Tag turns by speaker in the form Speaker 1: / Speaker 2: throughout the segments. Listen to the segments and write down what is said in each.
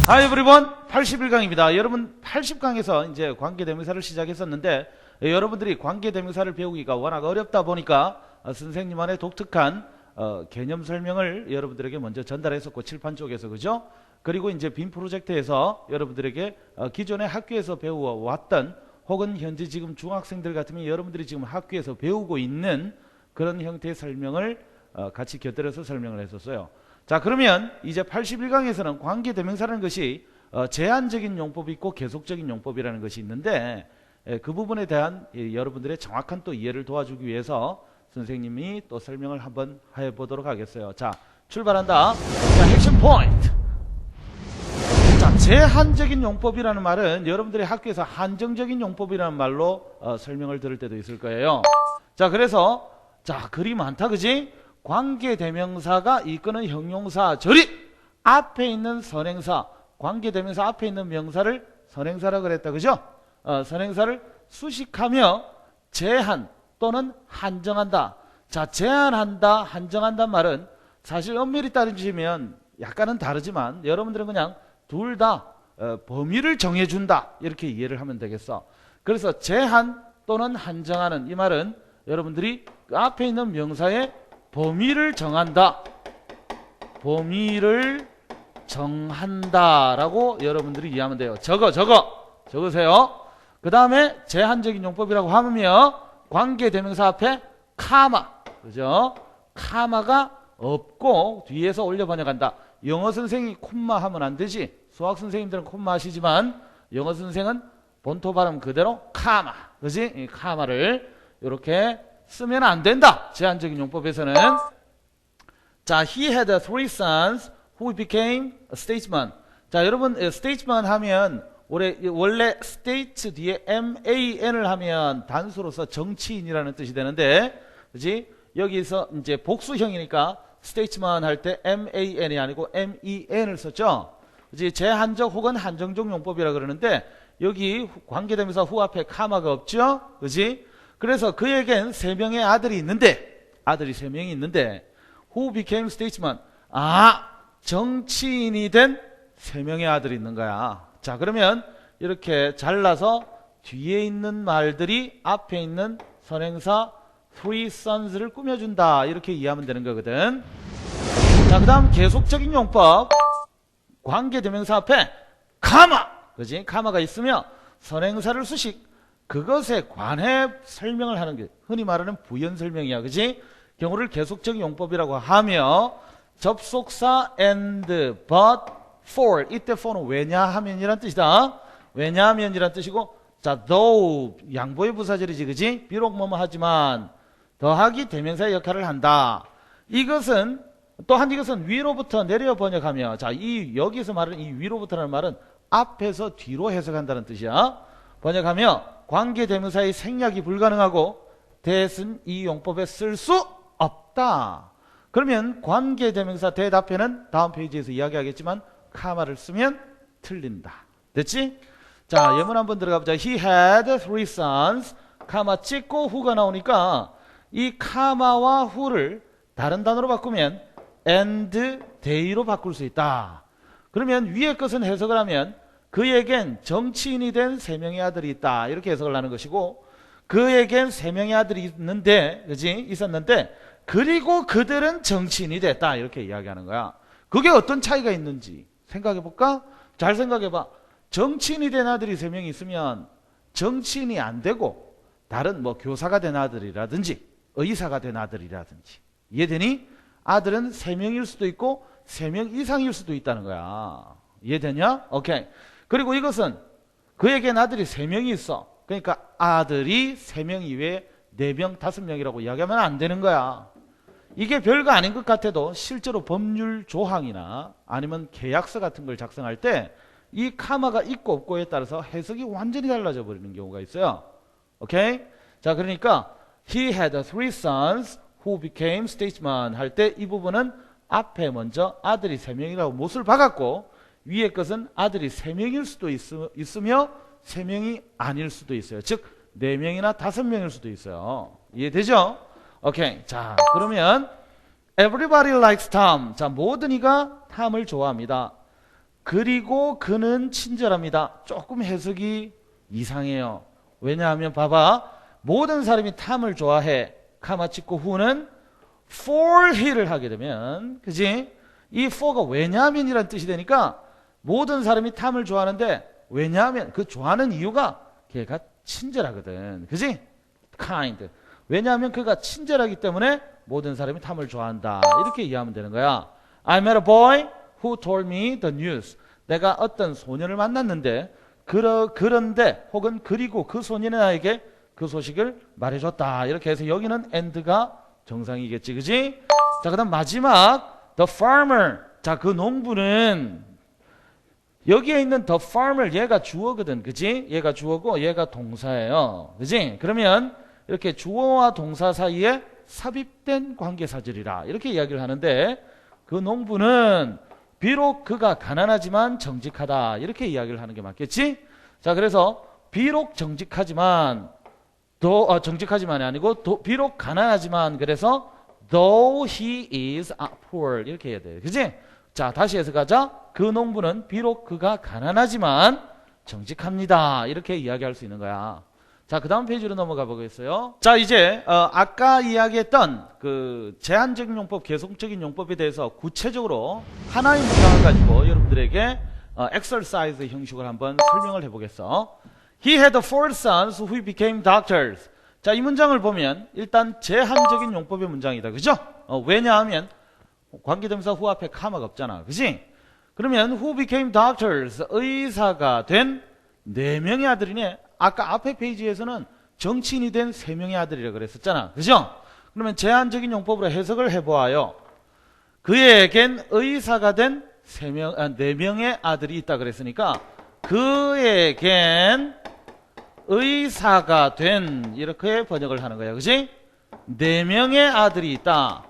Speaker 1: Hi everyone, 81강입니다. 여러분 80강에서 이제 관계대명사를 시작했었는데 여러분들이 관계대명사를 배우기가 워낙 어렵다 보니까 선생님만의 독특한 개념 설명을 여러분들에게 먼저 전달했었고 칠판 쪽에서 그죠? 그리고 이제 빔 프로젝트에서 여러분들에게 기존의 학교에서 배워왔던 혹은 현재 지금 중학생들 같으면 여러분들이 지금 학교에서 배우고 있는 그런 형태의 설명을 같이 곁들여서 설명을 했었어요. 자, 그러면 이제 81강에서는 관계대명사라는 것이 제한적인 용법이 있고 계속적인 용법이라는 것이 있는데 그 부분에 대한 여러분들의 정확한 또 이해를 도와주기 위해서 선생님이 또 설명을 한번 해보도록 하겠어요. 자, 출발한다. 자, 핵심 포인트. 자, 제한적인 용법이라는 말은 여러분들이 학교에서 한정적인 용법이라는 말로 설명을 들을 때도 있을 거예요. 자, 그래서 자, 글이 많다, 그지? 관계대명사가 이끄는 형용사 조립 앞에 있는 선행사, 관계대명사 앞에 있는 명사를 선행사라 그랬다, 그죠? 선행사를 수식하며 제한 또는 한정한다. 자, 제한한다, 한정한다 말은 사실 엄밀히 따지면 약간은 다르지만 여러분들은 그냥 둘 다 범위를 정해준다 이렇게 이해를 하면 되겠어. 그래서 제한 또는 한정하는 이 말은 여러분들이 그 앞에 있는 명사의 범위를 정한다. 범위를 정한다라고 여러분들이 이해하면 돼요. 적으세요. 그 다음에 제한적인 용법이라고 하면 관계대명사 앞에 카마, 그죠? 카마가 없고 뒤에서 올려 번역한다. 영어 선생이 콤마 하면 안 되지. 수학 선생님들은 콤마 하시지만 영어 선생은 본토 발음 그대로 카마, 그지? 이 카마를 이렇게 쓰면 안 된다. 제한적인 용법에서는. 자, he had three sons who became a statesman. 자, 여러분 statesman 하면 원래 state 뒤에 man을 하면 단수로서 정치인이라는 뜻이 되는데, 그지? 여기서 이제 복수형이니까 statesman 할 때 man이 아니고 men을 썼죠. 그지? 제한적 혹은 한정적 용법이라 그러는데 여기 관계대명사 후 앞에 카마가 없죠. 그지? 그래서 그에겐 세 명의 아들이 있는데, 아들이 세 명이 있는데, who became statesman. 정치인이 된 세 명의 아들이 있는 거야. 자, 그러면 이렇게 잘라서 뒤에 있는 말들이 앞에 있는 선행사 three sons를 꾸며준다. 이렇게 이해하면 되는 거거든. 자, 그 다음 계속적인 용법. 관계대명사 앞에 카마. 그지? 카마가 있으면 선행사를 수식. 그것에 관해 설명을 하는 게 흔히 말하는 부연 설명이야. 그지? 경우를 계속적인 용법이라고 하며 접속사 and, but, for. 이때 for는 왜냐하면이란 뜻이다. 왜냐하면이란 뜻이고, 자, though 양보의 부사절이지, 그지? 비록 뭐뭐 하지만 더하기 대명사의 역할을 한다. 이것은 또한 이것은 위로부터 내려 번역하며, 자, 이 여기서 말하는 이 위로부터라는 말은 앞에서 뒤로 해석한다는 뜻이야. 번역하며 관계대명사의 생략이 불가능하고 대은 이 용법에 쓸 수 없다. 그러면 관계대명사 대답에는 다음 페이지에서 이야기하겠지만 카마를 쓰면 틀린다. 됐지? 자, 예문 한번 들어가 보자. He had three sons. 카마 찍고 who가 나오니까 이 카마와 who를 다른 단어로 바꾸면 and they로 바꿀 수 있다. 그러면 위의 것은 해석을 하면 그에겐 정치인이 된 세 명의 아들이 있다. 이렇게 해석을 하는 것이고, 그에겐 세 명의 아들이 있는데, 그지? 있었는데, 그리고 그들은 정치인이 됐다. 이렇게 이야기하는 거야. 그게 어떤 차이가 있는지 생각해 볼까? 잘 생각해 봐. 정치인이 된 아들이 세 명이 있으면 정치인이 안 되고 다른 뭐 교사가 된 아들이라든지 의사가 된 아들이라든지, 이해되니? 아들은 세 명일 수도 있고 세 명 이상일 수도 있다는 거야. 이해되냐? 오케이. 그리고 이것은 그에겐 아들이 세 명이 있어. 그러니까 아들이 세 명 이외에 네 명, 다섯 명이라고 이야기하면 안 되는 거야. 이게 별거 아닌 것 같아도 실제로 법률 조항이나 아니면 계약서 같은 걸 작성할 때 이 카마가 있고 없고에 따라서 해석이 완전히 달라져 버리는 경우가 있어요. 오케이? 자, 그러니까 he had three sons who became statesman 할 때 이 부분은 앞에 먼저 아들이 세 명이라고 못을 박았고, 위에 것은 아들이 세 명일 수도 있으며 세 명이 아닐 수도 있어요. 즉 4명이나 5명일 수도 있어요. 이해되죠? 오케이. 자, 그러면 Everybody likes Tom. 자, 모든 이가 탐을 좋아합니다. 그리고 그는 친절합니다. 조금 해석이 이상해요. 왜냐하면 봐봐. 모든 사람이 탐을 좋아해. 카마 찍고 who는 for he를 하게 되면, 그지? 이 for가 왜냐하면이란 뜻이 되니까 모든 사람이 탐을 좋아하는데, 왜냐하면 그 좋아하는 이유가 걔가 친절하거든. 그지? kind. 왜냐하면 그가 친절하기 때문에 모든 사람이 탐을 좋아한다. 이렇게 이해하면 되는 거야. I met a boy who told me the news. 내가 어떤 소년을 만났는데 그런데 혹은 그리고 그 소년이 나에게 그 소식을 말해줬다. 이렇게 해서 여기는 and가 정상이겠지. 그지? 자, 그 다음 마지막 the farmer. 자, 그 농부는 여기에 있는 the farmer 얘가 주어거든. 그지? 얘가 주어고 얘가 동사예요. 그지? 그러면 이렇게 주어와 동사 사이에 삽입된 관계사절이라 이렇게 이야기를 하는데 그 농부는 비록 그가 가난하지만 정직하다 이렇게 이야기를 하는 게 맞겠지? 자, 그래서 비록 정직하지만 정직하지만이 아니고 비록 가난하지만 그래서 though he is poor 이렇게 해야 돼. 그지? 자, 다시 해석하자. 그 농부는 비록 그가 가난하지만 정직합니다. 이렇게 이야기할 수 있는 거야. 자, 그 다음 페이지로 넘어가 보겠어요. 자, 이제 아까 이야기했던 그 제한적인 용법, 계속적인 용법에 대해서 구체적으로 하나의 문장을 가지고 여러분들에게 exercise 형식을 한번 설명을 해보겠어. He had four sons who became doctors. 자, 이 문장을 보면 일단 제한적인 용법의 문장이다. 그죠? 왜냐하면 관계대명사 who 앞에 카마가 없잖아. 그지? 그러면 who became doctors, 의사가 된 4명의 아들이네. 아까 앞에 페이지에서는 정치인이 된 3명의 아들이라고 그랬었잖아. 그죠? 그러면 제한적인 용법으로 해석을 해보아요. 그에겐 의사가 된 4명의 아들이 있다 그랬으니까 그에겐 의사가 된 이렇게 번역을 하는 거야. 그지? 4명의 아들이 있다.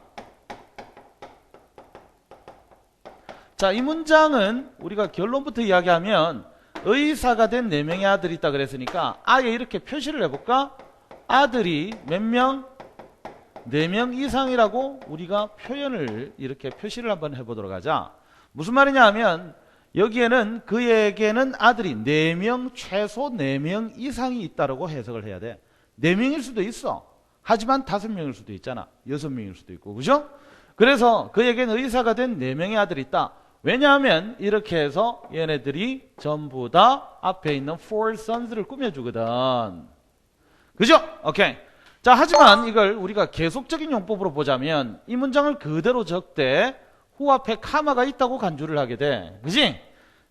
Speaker 1: 자, 이 문장은 우리가 결론부터 이야기하면 의사가 된 4명의 아들이 있다 그랬으니까 아예 이렇게 표시를 해볼까? 아들이 몇 명? 4명 이상이라고 우리가 표현을 이렇게 표시를 한번 해보도록 하자. 무슨 말이냐 하면 여기에는 그에게는 아들이 4명, 최소 4명 이상이 있다라고 해석을 해야 돼. 4명일 수도 있어. 하지만 5명일 수도 있잖아. 6명일 수도 있고. 그죠? 그래서 그에게는 의사가 된 4명의 아들이 있다. 왜냐하면 이렇게 해서 얘네들이 전부 다 앞에 있는 four sons를 꾸며주거든. 그죠? 오케이. 자, 하지만 이걸 우리가 계속적인 용법으로 보자면 이 문장을 그대로 적되 who 앞에 카마가 있다고 간주를 하게 돼. 그지?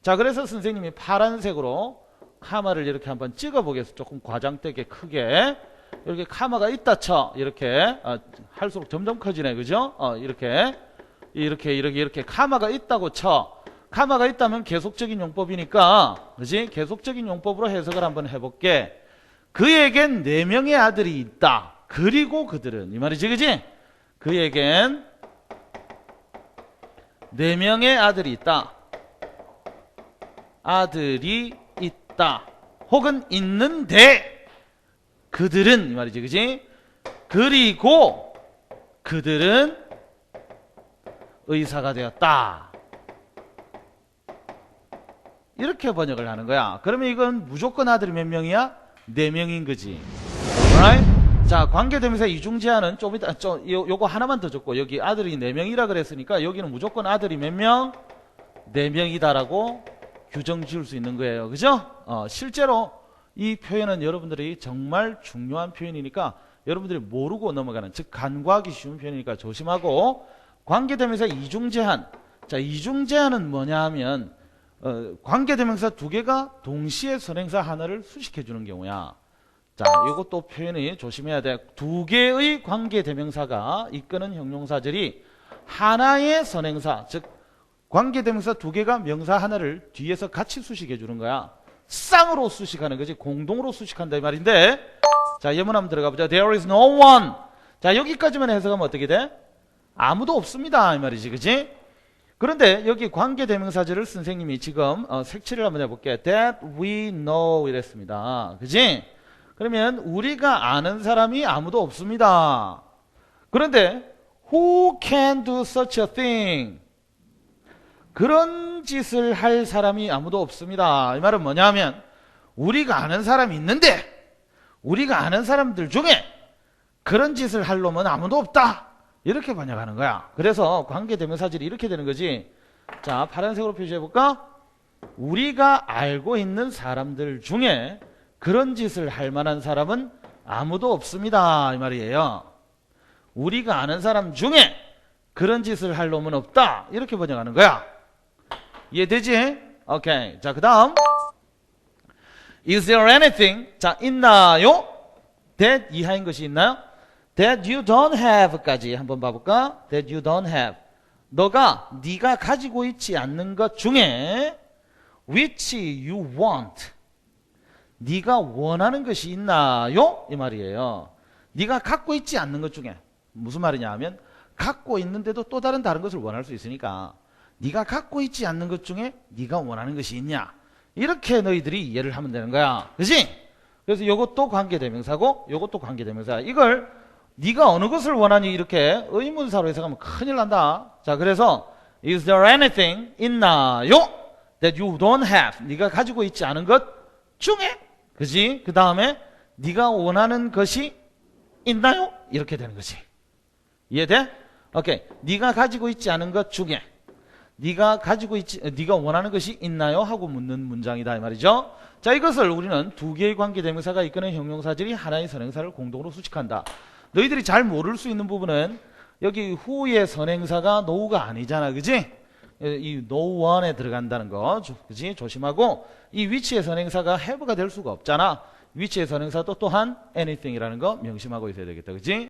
Speaker 1: 자, 그래서 선생님이 파란색으로 카마를 이렇게 한번 찍어보겠어. 조금 과장되게 크게. 이렇게 카마가 있다 쳐. 이렇게 할수록 점점 커지네. 그죠? 이렇게 카마가 있다고 쳐. 카마가 있다면 계속적인 용법이니까, 그지? 계속적인 용법으로 해석을 한번 해볼게. 그에겐 4명의 아들이 있다. 그리고 그들은, 이 말이지, 그지? 그에겐 4명의 아들이 있다. 아들이 있다. 혹은 있는데 그들은, 이 말이지, 그지? 그리고 그들은 의사가 되었다. 이렇게 번역을 하는 거야. 그러면 이건 무조건 아들이 몇 명이야? 4명인 거지. Alright? 자, 관계대명사 이중제한은 좀 이따 요거 하나만 더 적고 여기 아들이 4명이라 그랬으니까 여기는 무조건 아들이 몇 명? 4명이다라고 규정 지을 수 있는 거예요. 그죠? 실제로 이 표현은 여러분들이 정말 중요한 표현이니까 여러분들이 모르고 넘어가는, 즉 간과하기 쉬운 표현이니까 조심하고. 관계대명사 이중제한. 자, 이중제한은 뭐냐 하면 관계대명사 2개가 동시에 선행사 하나를 수식해 주는 경우야. 자, 이것도 표현이 조심해야 돼. 2개의 관계대명사가 이끄는 형용사절이 하나의 선행사, 즉 관계대명사 2개가 명사 하나를 뒤에서 같이 수식해 주는 거야. 쌍으로 수식하는 거지. 공동으로 수식한다 이 말인데, 자, 예문 한번 들어가 보자. There is no one. 자, 여기까지만 해석하면 어떻게 돼? 아무도 없습니다 이 말이지. 그지? 그런데 여기 관계대명사절을 선생님이 지금 색칠을 한번 해볼게. That we know 이랬습니다. 그지? 그러면 우리가 아는 사람이 아무도 없습니다. 그런데 Who can do such a thing? 그런 짓을 할 사람이 아무도 없습니다. 이 말은 뭐냐면 우리가 아는 사람이 있는데 우리가 아는 사람들 중에 그런 짓을 할 놈은 아무도 없다. 이렇게 번역하는 거야. 그래서 관계대명사질이 이렇게 되는 거지. 자, 파란색으로 표시해볼까? 우리가 알고 있는 사람들 중에 그런 짓을 할 만한 사람은 아무도 없습니다. 이 말이에요. 우리가 아는 사람 중에 그런 짓을 할 놈은 없다. 이렇게 번역하는 거야. 이해되지? 오케이. 자, 그 다음. Is there anything? 자, 있나요? that 이하인 것이 있나요? that you don't have까지 한번 봐볼까? that you don't have. 네가 가지고 있지 않는 것 중에 which you want. 네가 원하는 것이 있나요? 이 말이에요. 네가 갖고 있지 않는 것 중에 무슨 말이냐 하면 갖고 있는데도 또 다른 것을 원할 수 있으니까 네가 갖고 있지 않는 것 중에 네가 원하는 것이 있냐. 이렇게 너희들이 이해를 하면 되는 거야. 그치? 그래서 이것도 관계대명사고 이것도 관계대명사야. 이걸 네가 어느 것을 원하니 이렇게 의문사로 해석하면 큰일 난다. 자, 그래서 Is there anything 있나요? That you don't have. 네가 가지고 있지 않은 것 중에. 그지? 그 다음에 네가 원하는 것이 있나요? 이렇게 되는 거지. 이해돼? 오케이. 네가 가지고 있지 않은 것 중에 네가 원하는 것이 있나요? 하고 묻는 문장이다 이 말이죠. 자, 이것을 우리는 두 개의 관계대명사가 이끄는 형용사들이 하나의 선행사를 공동으로 수식한다. 너희들이 잘 모를 수 있는 부분은 여기 who의 선행사가 no가 아니잖아. 그지? 이 no one에 들어간다는 거. 그지? 조심하고 이 which의 선행사가 have가 될 수가 없잖아. which의 선행사도 또한 anything이라는 거 명심하고 있어야 되겠다. 그지?